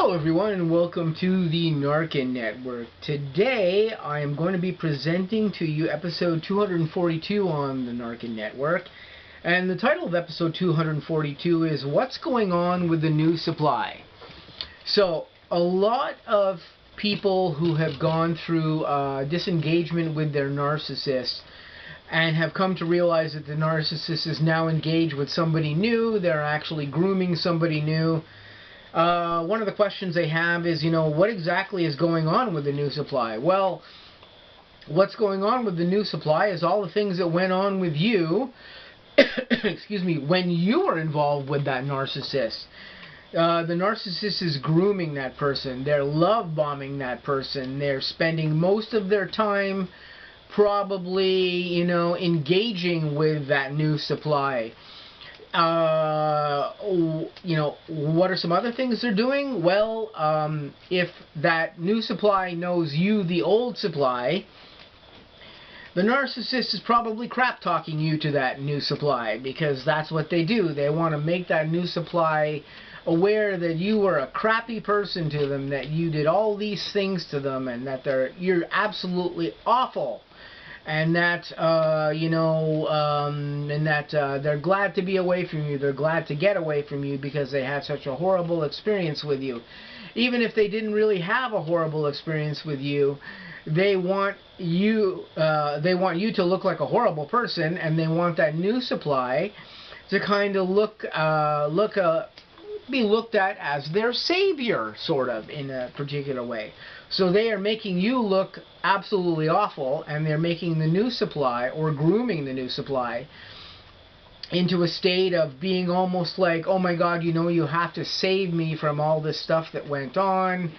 Hello everyone and welcome to the N.A.R.C.N Network. Today I am going to be presenting to you episode 242 on the N.A.R.C.N Network. And the title of episode 242 is What's Going On with the New Supply? So a lot of people who have gone through disengagement with their narcissist and have come to realize that the narcissist is now engaged with somebody new, they're actually grooming somebody new. One of the questions they have is, what exactly is going on with the new supply? Well, what's going on with the new supply is all the things that went on with you, excuse me, when you were involved with that narcissist. The narcissist is grooming that person. They're love bombing that person. They're spending most of their time probably, engaging with that new supply. What are some other things they're doing? Well, if that new supply knows you, the old supply, the narcissist is probably crap talking you to that new supply, because that's what they do. They want to make that new supply aware that you were a crappy person to them, that you did all these things to them, and that you're absolutely awful. And that they're glad to be away from you. They're glad to get away from you because they had such a horrible experience with you. Even if they didn't really have a horrible experience with you, they want you to look like a horrible person, and they want that new supply to kind of be looked at as their savior, sort of, in a particular way. So they are making you look absolutely awful, and they're making the new supply, or grooming the new supply, into a state of being almost like, oh my God, you have to save me from all this stuff that went on.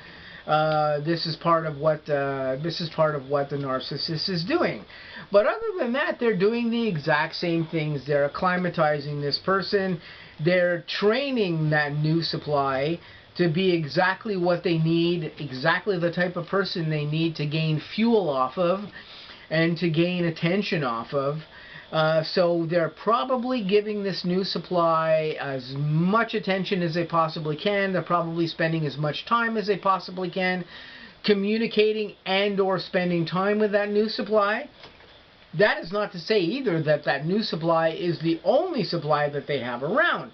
This is part of what the narcissist is doing. But other than that, they're doing the exact same things. They're acclimatizing this person. They're training that new supply to be exactly what they need, exactly the type of person they need to gain fuel off of and to gain attention off of. So they're probably giving this new supply as much attention as they possibly can. They're probably spending as much time as they possibly can communicating and or spending time with that new supply. That is not to say either that that new supply is the only supply that they have around.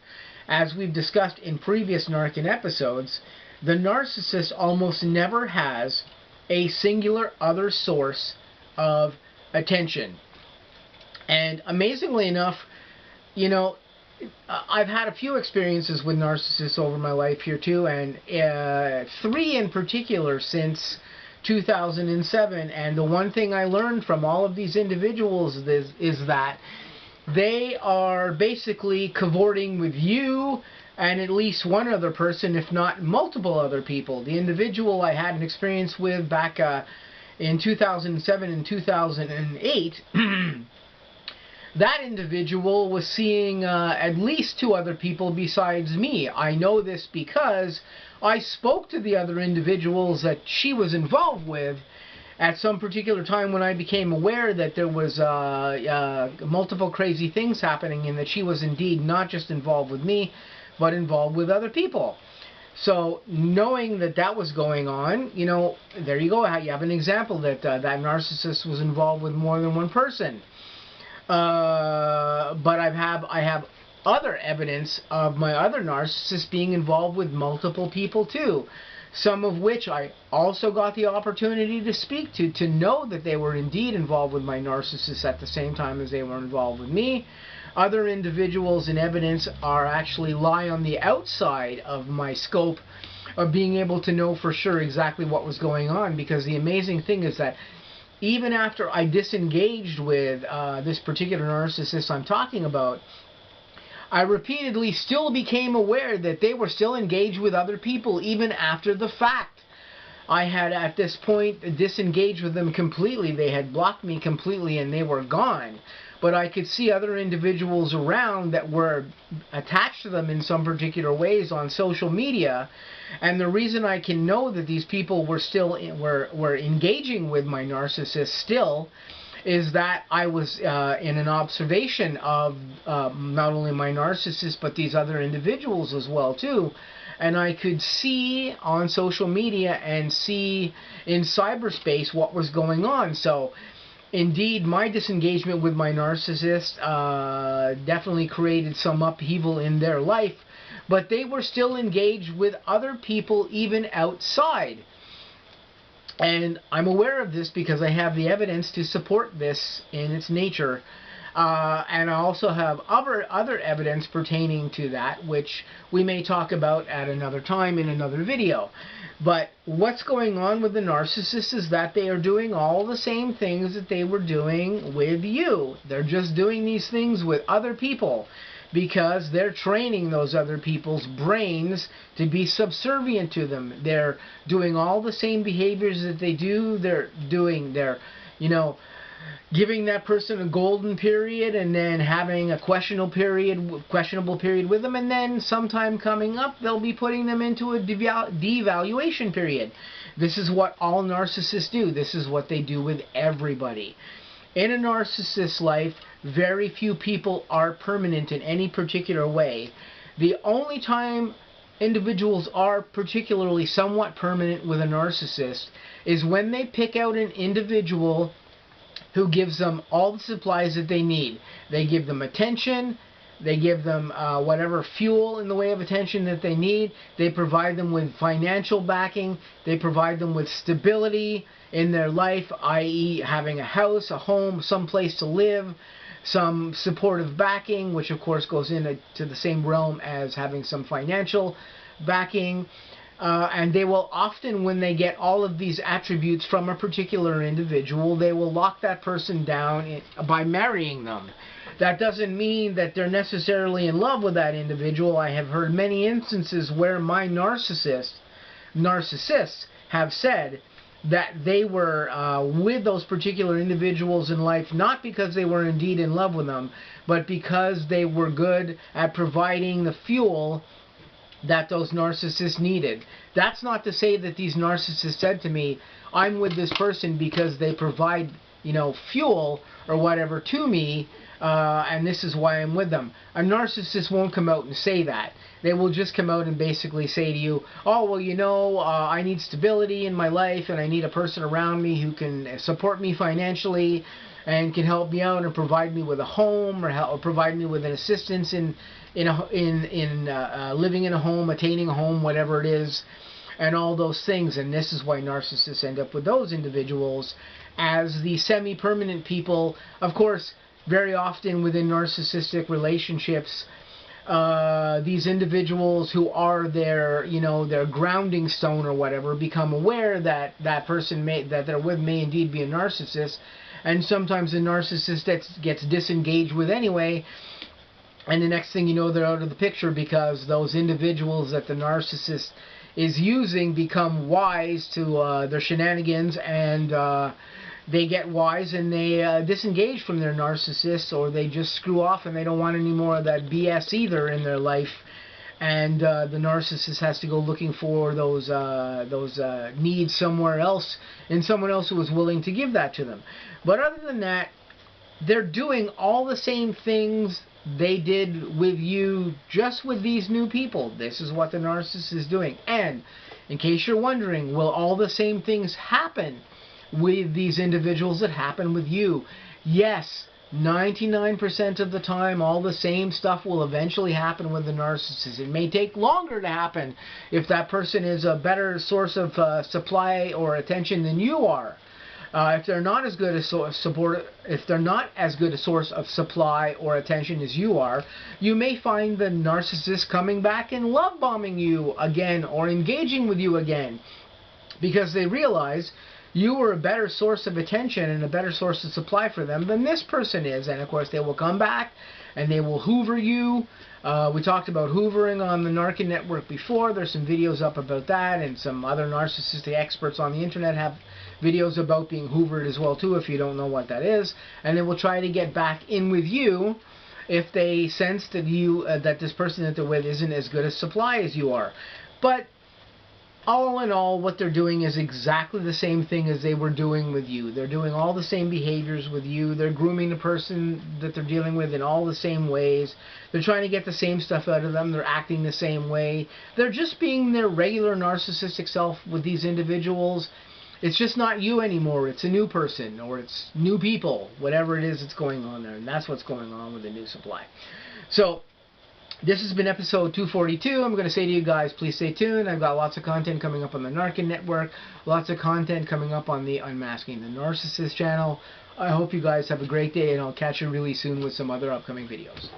As we've discussed in previous N.A.R.C.N episodes, the narcissist almost never has a singular other source of attention. And amazingly enough, I've had a few experiences with narcissists over my life here too, and 3 in particular since 2007. And the one thing I learned from all of these individuals is that they are basically cavorting with you and at least one other person, if not multiple other people. The individual I had an experience with back in 2007 and 2008, that individual was seeing at least 2 other people besides me. I know this because I spoke to the other individuals that she was involved with at some particular time when I became aware that there was multiple crazy things happening, and that she was indeed not just involved with me, but involved with other people. So knowing that that was going on, there you go. You have an example that that narcissist was involved with more than one person. But I have other evidence of my other narcissists being involved with multiple people too. Some of which I also got the opportunity to speak to know that they were indeed involved with my narcissist at the same time as they were involved with me. Other individuals in evidence actually lie on the outside of my scope of being able to know for sure exactly what was going on, because the amazing thing is that even after I disengaged with this particular narcissist I'm talking about, I repeatedly still became aware that they were still engaged with other people even after the fact. I had at this point disengaged with them completely. They had blocked me completely and they were gone. But I could see other individuals around that were attached to them in some particular ways on social media. And the reason I can know that these people were still were engaging with my narcissist still is that I was in an observation of not only my narcissist, but these other individuals as well too. And I could see on social media and see in cyberspace what was going on. So indeed, my disengagement with my narcissist definitely created some upheaval in their life, but they were still engaged with other people even outside. And I'm aware of this because I have the evidence to support this in its nature. And I also have other evidence pertaining to that, which we may talk about at another time in another video. But what's going on with the narcissist is that they are doing all the same things that they were doing with you. They're just doing these things with other people, because they're training those other people's brains to be subservient to them. They're doing all the same behaviors that they do. They're giving that person a golden period and then having a questionable period with them, and then sometime coming up they'll be putting them into a devaluation period. This is what all narcissists do. This is what they do with everybody. In a narcissist's life, very few people are permanent in any particular way. The only time individuals are particularly somewhat permanent with a narcissist is when they pick out an individual who gives them all the supplies that they need. They give them attention, they give them whatever fuel in the way of attention that they need, they provide them with financial backing, they provide them with stability in their life, i.e. having a house, a home, some place to live, some supportive backing, which of course goes into the same realm as having some financial backing. And they will often, when they get all of these attributes from a particular individual, they will lock that person down by marrying them. That doesn't mean that they're necessarily in love with that individual. I have heard many instances where my narcissists have said that they were with those particular individuals in life not because they were indeed in love with them, but because they were good at providing the fuel that those narcissists needed. That's not to say that these narcissists said to me, I'm with this person because they provide, fuel or whatever to me, and this is why I'm with them. A narcissist won't come out and say that. They will just come out and basically say to you, oh, well, I need stability in my life, and I need a person around me who can support me financially and can help me out and provide me with a home, or provide me with an assistance in living in a home, attaining a home, whatever it is, and all those things. And this is why narcissists end up with those individuals as the semi-permanent people. Of course, very often within narcissistic relationships, these individuals who are their grounding stone or whatever become aware that that person that they're with may indeed be a narcissist, and sometimes the narcissist gets disengaged with anyway, and the next thing you know, they're out of the picture because those individuals that the narcissist is using become wise to their shenanigans, and they get wise and they disengage from their narcissist, or they just screw off and they don't want any more of that BS either in their life. And the narcissist has to go looking for those needs somewhere else, in someone else who is willing to give that to them. But other than that, they're doing all the same things they did with you, just with these new people. This is what the narcissist is doing. And in case you're wondering, will all the same things happen with these individuals that happen with you? Yes, 99% of the time, all the same stuff will eventually happen with the narcissist. It may take longer to happen if that person is a better source of supply or attention than you are. If they're not as good a source of supply or attention as you are, you may find the narcissist coming back and love bombing you again, or engaging with you again, because they realize you were a better source of attention and a better source of supply for them than this person is. And of course they will come back and they will hoover you. We talked about hoovering on the N.A.R.C.N network before. There's some videos up about that, and some other narcissistic experts on the internet have videos about being hoovered as well too, if you don't know what that is. And they will try to get back in with you if they sense that that this person that they're with isn't as good a supply as you are. But all in all, what they're doing is exactly the same thing as they were doing with you. They're doing all the same behaviors with you. They're grooming the person that they're dealing with in all the same ways. They're trying to get the same stuff out of them. They're acting the same way. They're just being their regular narcissistic self with these individuals. It's just not you anymore. It's a new person, or it's new people, whatever it is that's going on there. And that's what's going on with the new supply. So, this has been episode 242. I'm going to say to you guys, please stay tuned. I've got lots of content coming up on the N.A.R.C.N network. Lots of content coming up on the Unmasking the Narcissist channel. I hope you guys have a great day, and I'll catch you really soon with some other upcoming videos.